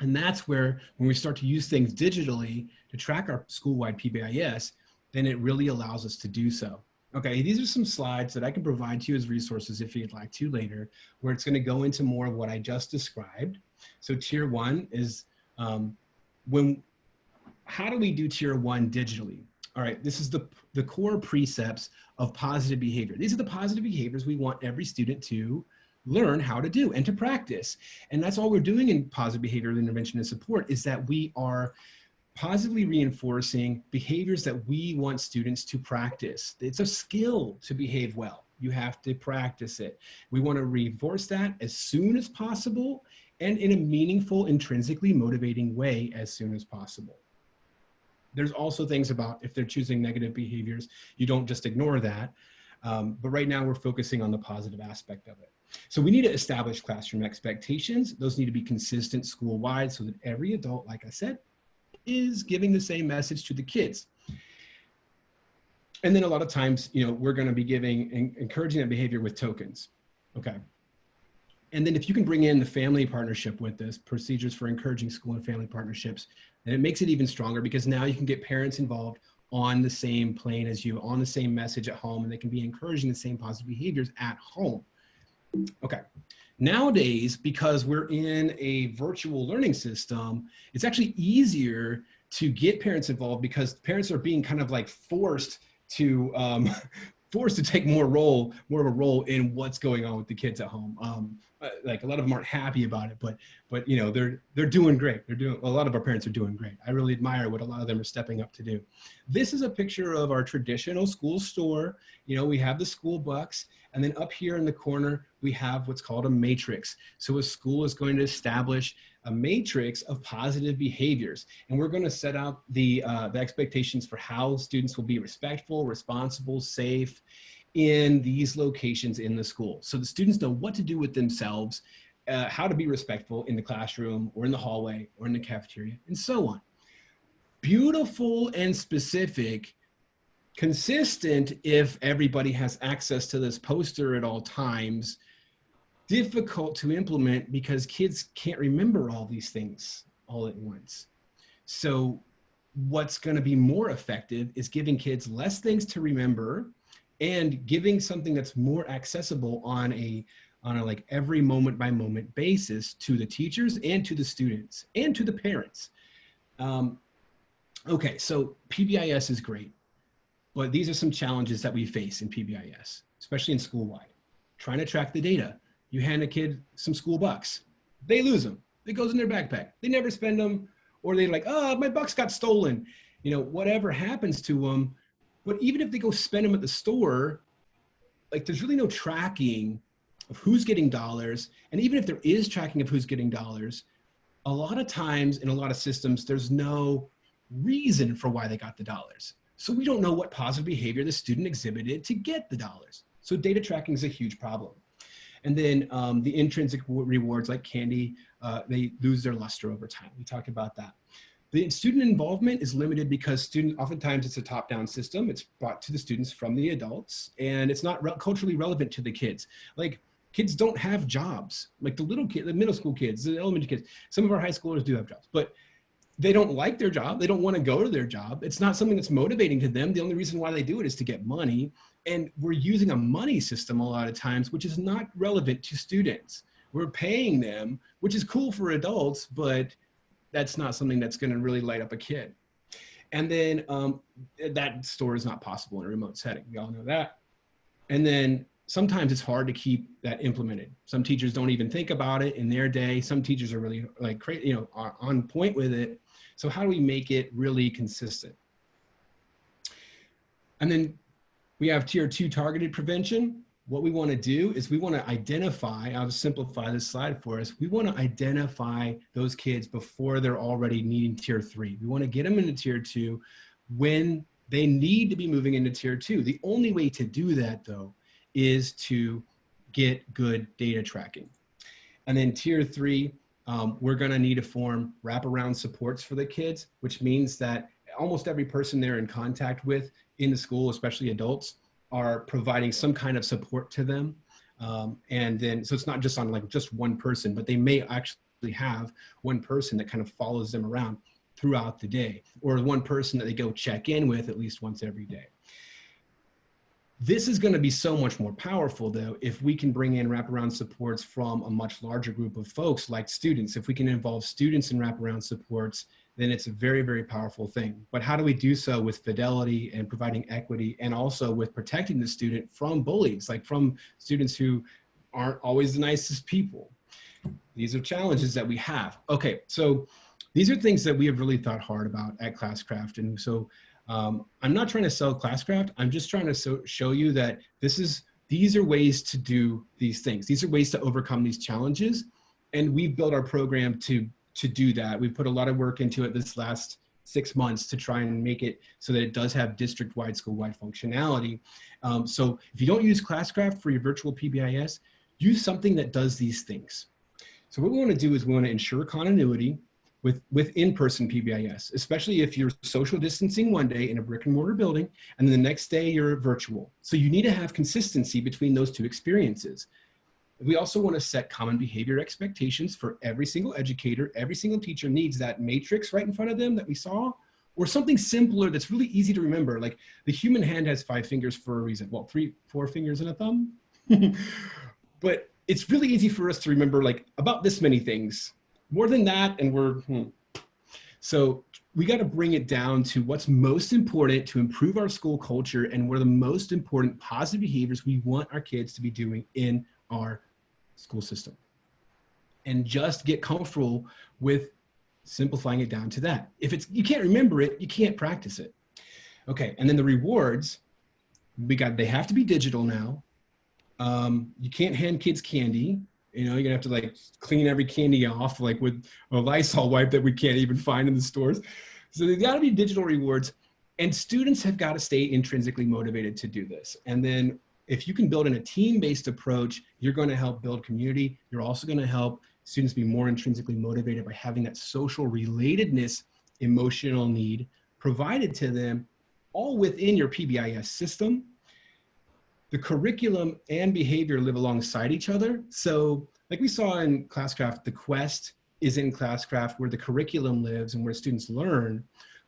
And that's where when we start to use things digitally to track our school-wide PBIS, then it really allows us to do so. Okay, these are some slides that I can provide to you as resources if you'd like to later, where it's going to go into more of what I just described. So tier one is how do we do tier one digitally? All right, this is the core precepts of positive behavior. These are the positive behaviors we want every student to learn how to do and to practice. And that's all we're doing in positive behavioral intervention and support, is that we are positively reinforcing behaviors that we want students to practice. It's a skill to behave well. You have to practice it. We want to reinforce that as soon as possible and in a meaningful, intrinsically motivating way as soon as possible. There's also things about if they're choosing negative behaviors, you don't just ignore that. But right now we're focusing on the positive aspect of it. So we need to establish classroom expectations. Those need to be consistent school-wide so that every adult, like I said, is giving the same message to the kids. And then a lot of times, we're going to be encouraging that behavior with tokens. Okay. And then if you can bring in the family partnership with this, procedures for encouraging school and family partnerships, then it makes it even stronger because now you can get parents involved on the same plane as you, on the same message at home, and they can be encouraging the same positive behaviors at home. Okay. Nowadays, because we're in a virtual learning system, it's actually easier to get parents involved because parents are being kind of like forced to take more of a role in what's going on with the kids at home. Like a lot of them aren't happy about it, but they're doing great. A lot of our parents are doing great. I really admire what a lot of them are stepping up to do. This is a picture of our traditional school store. We have the school bucks, and then up here in the corner, we have what's called a matrix. So a school is going to establish a matrix of positive behaviors, and we're going to set out the expectations for how students will be respectful, responsible, safe in these locations in the school. So the students know what to do with themselves, how to be respectful in the classroom or in the hallway or in the cafeteria, and so on. Beautiful and specific consistent if everybody has access to this poster at all times. Difficult to implement because kids can't remember all these things all at once. So what's going to be more effective is giving kids less things to remember and giving something that's more accessible on a like every moment by moment basis to the teachers and to the students and to the parents. Okay, so PBIS is great, but these are some challenges that we face in PBIS, especially in school-wide. Trying to track the data. You hand a kid some school bucks, they lose them. It goes in their backpack. They never spend them, or they're like, oh, my bucks got stolen. You know, whatever happens to them. But even if they go spend them at the store, like there's really no tracking of who's getting dollars. And even if there is tracking of who's getting dollars, a lot of times in a lot of systems, there's no reason for why they got the dollars. So we don't know what positive behavior the student exhibited to get the dollars. So data tracking is a huge problem. And then the intrinsic rewards like candy, they lose their luster over time. We talked about that. The student involvement is limited because oftentimes it's a top-down system. It's brought to the students from the adults, and it's not culturally relevant to the kids. Like kids don't have jobs. Like the little kids, the middle school kids, the elementary kids, some of our high schoolers do have jobs, but they don't like their job. They don't want to go to their job. It's not something that's motivating to them. The only reason why they do it is to get money. And we're using a money system a lot of times, which is not relevant to students. We're paying them, which is cool for adults, but that's not something that's going to really light up a kid. And then that store is not possible in a remote setting. We all know that. And then sometimes it's hard to keep that implemented. Some teachers don't even think about it in their day. Some teachers are really like crazy, you know, on point with it. So how do we make it really consistent? And then we have tier 2 targeted prevention. What we want to do is we want to identify, I'll just simplify this slide for us. We want to identify those kids before they're already needing tier 3. We want to get them into tier 2 when they need to be moving into tier 2. The only way to do that though is to get good data tracking. And then tier 3, we're going to need to form wraparound supports for the kids, which means that almost every person they're in contact with in the school, especially adults, are providing some kind of support to them. And then, so it's not just on like just one person, but they may actually have one person that kind of follows them around throughout the day, or one person that they go check in with at least once every day. This is going to be so much more powerful though if we can bring in wraparound supports from a much larger group of folks like students. If we can involve students in wraparound supports, then it's a very, very powerful thing. But how do we do so with fidelity and providing equity, and also with protecting the student from bullies, like from students who aren't always the nicest people? These are challenges that we have. Okay, so these are things that we have really thought hard about at Classcraft. And so I'm not trying to sell Classcraft. I'm just trying to show you that these are ways to do these things. These are ways to overcome these challenges. And we've built our program to do that. We've put a lot of work into it this last 6 months to try and make it so that it does have district-wide, school-wide functionality. So if you don't use Classcraft for your virtual PBIS, use something that does these things. So what we want to do is we want to ensure continuity with in-person PBIS, especially if you're social distancing one day in a brick and mortar building, and then the next day you're virtual. So you need to have consistency between those two experiences. We also want to set common behavior expectations for every single educator. Every single teacher needs that matrix right in front of them that we saw, or something simpler that's really easy to remember. Like the human hand has 5 fingers for a reason. Well, 4 fingers and a thumb. But it's really easy for us to remember like about this many things. More than that, and So we got to bring it down to what's most important to improve our school culture, and what are the most important positive behaviors we want our kids to be doing in our school system. And just get comfortable with simplifying it down to that. If you can't remember it, you can't practice it. Okay, and then the rewards, they have to be digital now. You can't hand kids candy. You know, you're gonna have to like clean every candy off like with a Lysol wipe that we can't even find in the stores. So there's gotta be digital rewards, and students have gotta stay intrinsically motivated to do this. And then if you can build in a team-based approach, you're gonna help build community. You're also gonna help students be more intrinsically motivated by having that social relatedness, emotional need provided to them all within your PBIS system. The curriculum and behavior live alongside each other. So like we saw in Classcraft, the quest is in Classcraft where the curriculum lives and where students learn,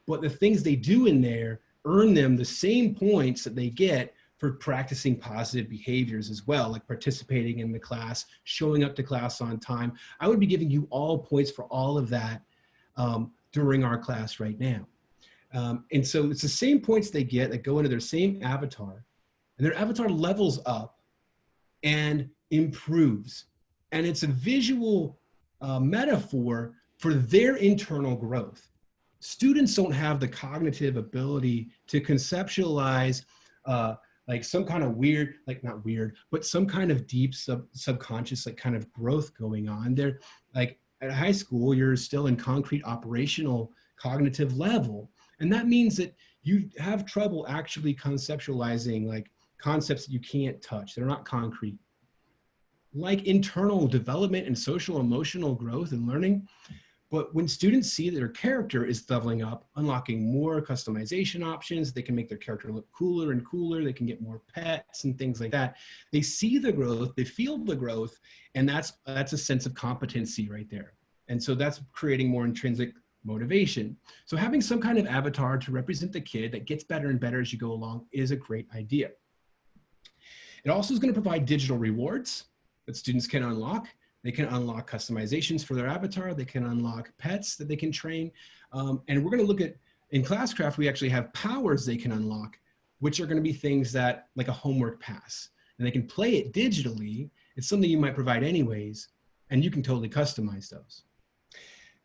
but the things they do in there earn them the same points that they get for practicing positive behaviors as well, like participating in the class, showing up to class on time. I would be giving you all points for all of that during our class right now. And so it's the same points they get that go into their same avatar, and their avatar levels up and improves. And it's a visual metaphor for their internal growth. Students don't have the cognitive ability to conceptualize like some kind of weird, like not weird, but some kind of deep subconscious like kind of growth going on. They're like at high school, you're still in concrete operational cognitive level. And that means that you have trouble actually conceptualizing like concepts that you can't touch. They're not concrete. Like internal development and social emotional growth and learning. But when students see that their character is leveling up, unlocking more customization options, they can make their character look cooler and cooler, they can get more pets and things like that. They see the growth, they feel the growth, and that's a sense of competency right there. And so that's creating more intrinsic motivation. So having some kind of avatar to represent the kid that gets better and better as you go along is a great idea. It also is going to provide digital rewards that students can unlock. They can unlock customizations for their avatar. They can unlock pets that they can train. And we're going to look at, in Classcraft, we actually have powers they can unlock, which are going to be things that, like a homework pass. And they can play it digitally. It's something you might provide anyways, and you can totally customize those.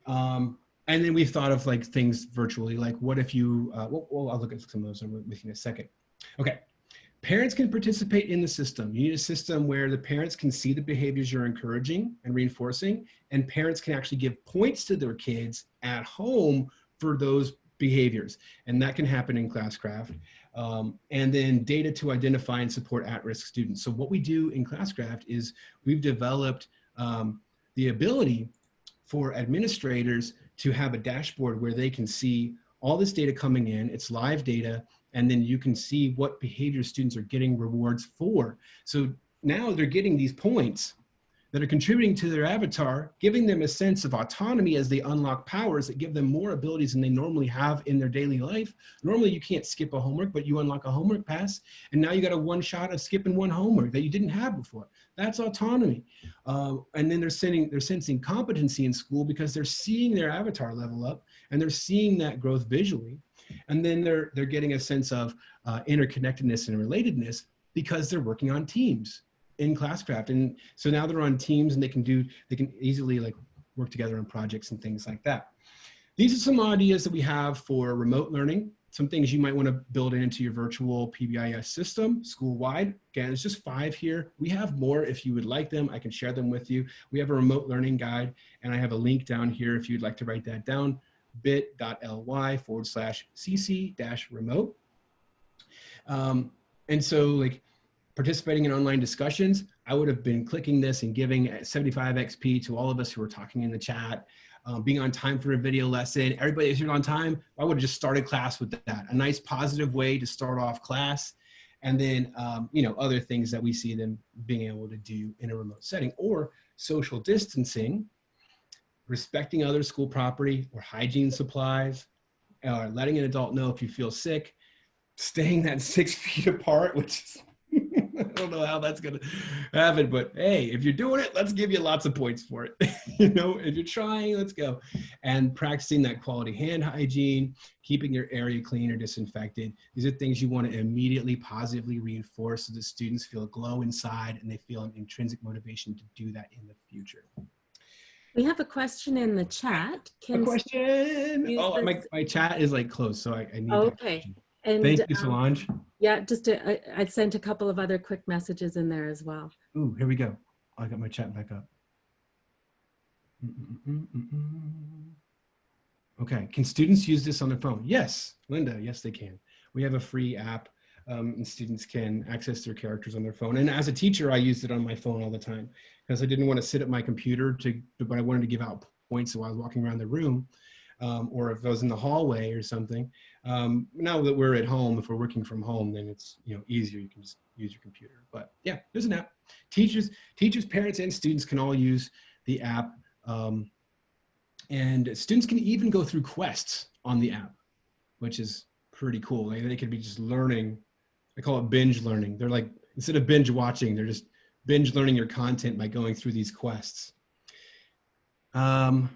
And then we've thought of like things virtually, like what if you, well, I'll look at some of those with you in a second. Okay. Parents can participate in the system. You need a system where the parents can see the behaviors you're encouraging and reinforcing, and parents can actually give points to their kids at home for those behaviors. And that can happen in Classcraft. And then data to identify and support at-risk students. So what we do in Classcraft is we've developed the ability for administrators to have a dashboard where they can see all this data coming in. It's live data. And then you can see what behavior students are getting rewards for. So now they're getting these points that are contributing to their avatar, giving them a sense of autonomy as they unlock powers that give them more abilities than they normally have in their daily life. Normally you can't skip a homework, but you unlock a homework pass, and now you got a one shot of skipping one homework that you didn't have before. That's autonomy. And then they're sensing competency in school because they're seeing their avatar level up and they're seeing that growth visually. And then they're getting a sense of interconnectedness and relatedness because they're working on teams in Classcraft. And so now they're on teams and they can easily like work together on projects and things like that. These are some ideas that we have for remote learning, some things you might want to build into your virtual PBIS system school-wide. Again, it's just 5 here. We have more if you would like them. I can share them with you. We have a remote learning guide, and I have a link down here if you'd like to write that down, bit.ly/cc-remote. And so like participating in online discussions, I would have been clicking this and giving 75 XP to all of us who are talking in the chat, being on time for a video lesson. Everybody is here on time. I would have just started class with that. A nice positive way to start off class. And then, you know, other things that we see them being able to do in a remote setting, or social distancing, respecting other school property or hygiene supplies, or letting an adult know if you feel sick, staying that 6 feet apart, which is, I don't know how that's going to happen, but hey, if you're doing it, let's give you lots of points for it. You know, if you're trying, let's go. And practicing that quality hand hygiene, keeping your area clean or disinfected. These are things you want to immediately positively reinforce so that students feel a glow inside and they feel an intrinsic motivation to do that in the future. We have a question in the chat. A question. Oh, my chat is like closed, so I need that question. And thank you, Solange. Yeah, I sent a couple of other quick messages in there as well. Ooh, here we go. I got my chat back up. Okay, can students use this on their phone? Yes, Linda, yes they can. We have a free app and students can access their characters on their phone. And as a teacher, I used it on my phone all the time because I didn't want to sit at my computer but I wanted to give out points while I was walking around the room. Or if I was in the hallway or something, Now that we're at home, if we're working from home, then it's easier. You can just use your computer. But yeah, there's an app. Teachers, parents, and students can all use the app. And students can even go through quests on the app, which is pretty cool. Like, they could be just learning. I call it binge learning. They're like, instead of binge watching, they're just binge learning your content by going through these quests. Oh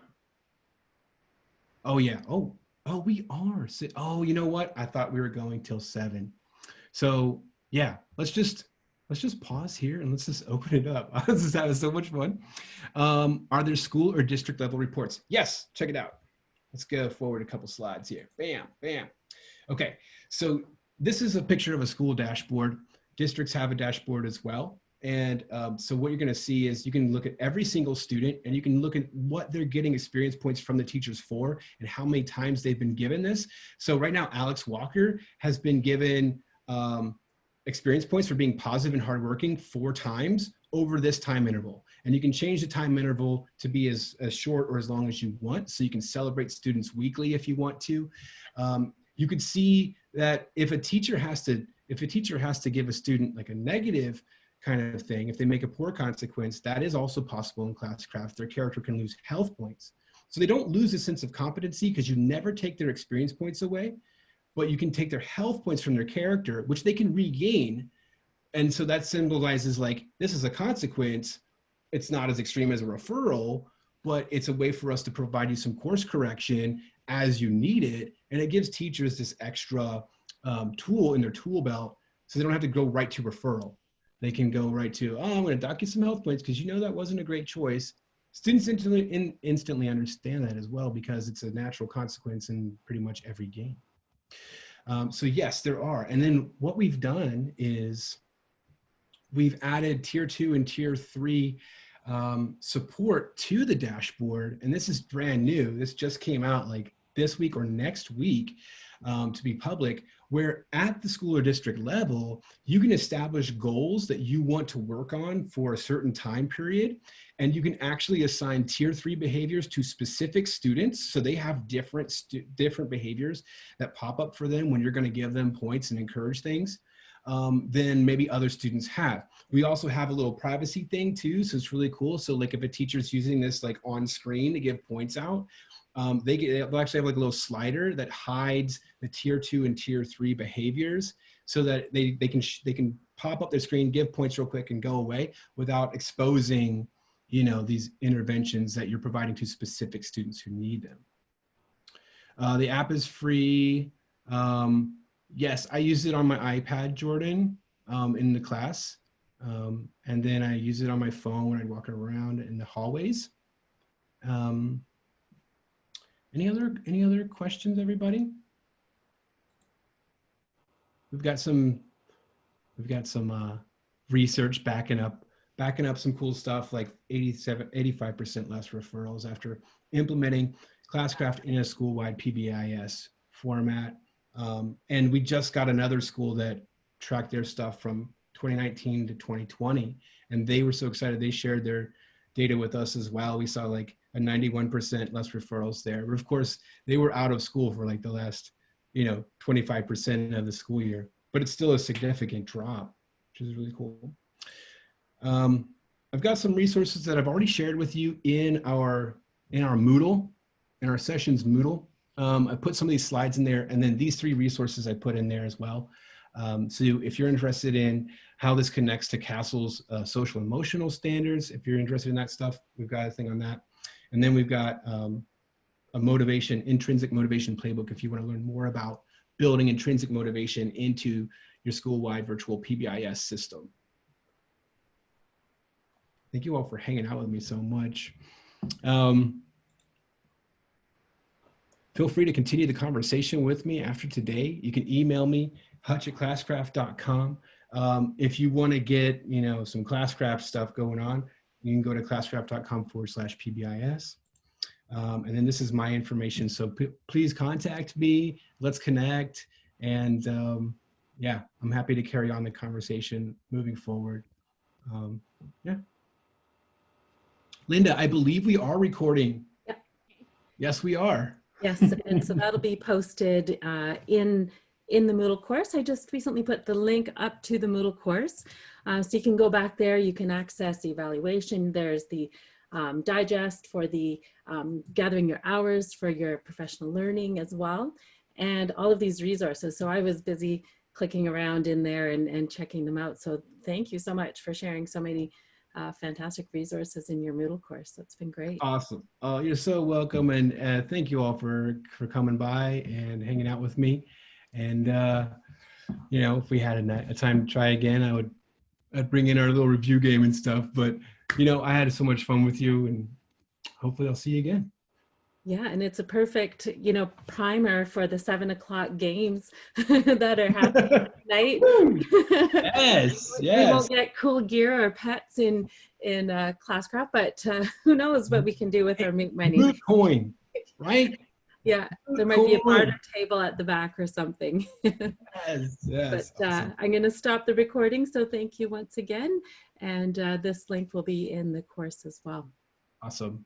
yeah. Oh, we are. Oh, you know what? I thought we were going till 7. So yeah, let's just pause here and let's just open it up. This is having so much fun. Are there school or district level reports? Yes, check it out. Let's go forward a couple slides here. Bam, bam. Okay, so this is a picture of a school dashboard. Districts have a dashboard as well. And so what you're going to see is you can look at every single student and you can look at what they're getting experience points from the teachers for and how many times they've been given this. So right now, Alex Walker has been given experience points for being positive and hardworking 4 times over this time interval. And you can change the time interval to be as short or as long as you want. So you can celebrate students weekly if you want to. You could see that if a teacher has to give a student like a negative kind of thing, if they make a poor consequence, that is also possible in classcraft. Their character can lose health points. So they don't lose a sense of competency because you never take their experience points away, but you can take their health points from their character, which they can regain. And so that symbolizes like, this is a consequence. It's not as extreme as a referral, but it's a way for us to provide you some course correction as you need it. And it gives teachers this extra tool in their tool belt so they don't have to go right to referral. They can go right to, oh, I'm going to dock you some health points because that wasn't a great choice. Students instantly understand that as well because it's a natural consequence in pretty much every game. So yes, there are. And then what we've done is we've added tier 2 and tier 3 support to the dashboard. And this is brand new. This just came out like this week or next week to be public, where at the school or district level, you can establish goals that you want to work on for a certain time period. And you can actually assign tier 3 behaviors to specific students. So they have different behaviors that pop up for them when you're going to give them points and encourage things than maybe other students have. We also have a little privacy thing too. So it's really cool. So like if a teacher's using this like on screen to give points out, they'll actually have like a little slider that hides the tier 2 and tier 3 behaviors so that they can pop up their screen, give points real quick and go away without exposing, these interventions that you're providing to specific students who need them. The app is free. Yes, I use it on my iPad, Jordan, in the class. And then I use it on my phone when I walk around in the hallways. Any other questions, everybody? We've got some research backing up some cool stuff like 85% less referrals after implementing Classcraft in a school-wide PBIS format. And we just got another school that tracked their stuff from 2019 to 2020. And they were so excited. They shared their data with us as well. We saw like a 91% less referrals there. But of course, they were out of school for like the last, 25% of the school year. But it's still a significant drop, which is really cool. I've got some resources that I've already shared with you in our Moodle, in our sessions Moodle. I put some of these slides in there, and then these 3 resources I put in there as well. So if you're interested in how this connects to CASEL's social emotional standards, if you're interested in that stuff, we've got a thing on that. And then we've got a intrinsic motivation playbook if you want to learn more about building intrinsic motivation into your school-wide virtual PBIS system. Thank you all for hanging out with me so much. Feel free to continue the conversation with me after today. You can email me, hutch@classcraft.com. If you want to get, some Classcraft stuff going on, you can go to classcraft.com/PBIS. And then this is my information. So please contact me. Let's connect. And yeah, I'm happy to carry on the conversation moving forward. Yeah. Linda, I believe we are recording. Yep. Yes, we are. Yes, and so that'll be posted in the Moodle course. I just recently put the link up to the Moodle course. So you can go back there, you can access the evaluation. There's the digest for the gathering your hours for your professional learning as well, and all of these resources. So I was busy clicking around in there and checking them out. So thank you so much for sharing so many fantastic resources in your Moodle course. That's been great. Awesome. Oh, you're so welcome. And thank you all for coming by and hanging out with me. And, you know, if we had a time to try again, I'd bring in our little review game and stuff. But, you know, I had so much fun with you, and hopefully I'll see you again. Yeah, and it's a perfect, you know, primer for the 7 o'clock games that are happening tonight. Yes, We yes. won't get cool gear or pets in Classcraft, but who knows what we can do with our moot money. Moot coin, right? Yeah, there might be a barter table at the back or something. Yes, yes. But Awesome. I'm going to stop the recording. So thank you once again. And this link will be in the course as well. Awesome.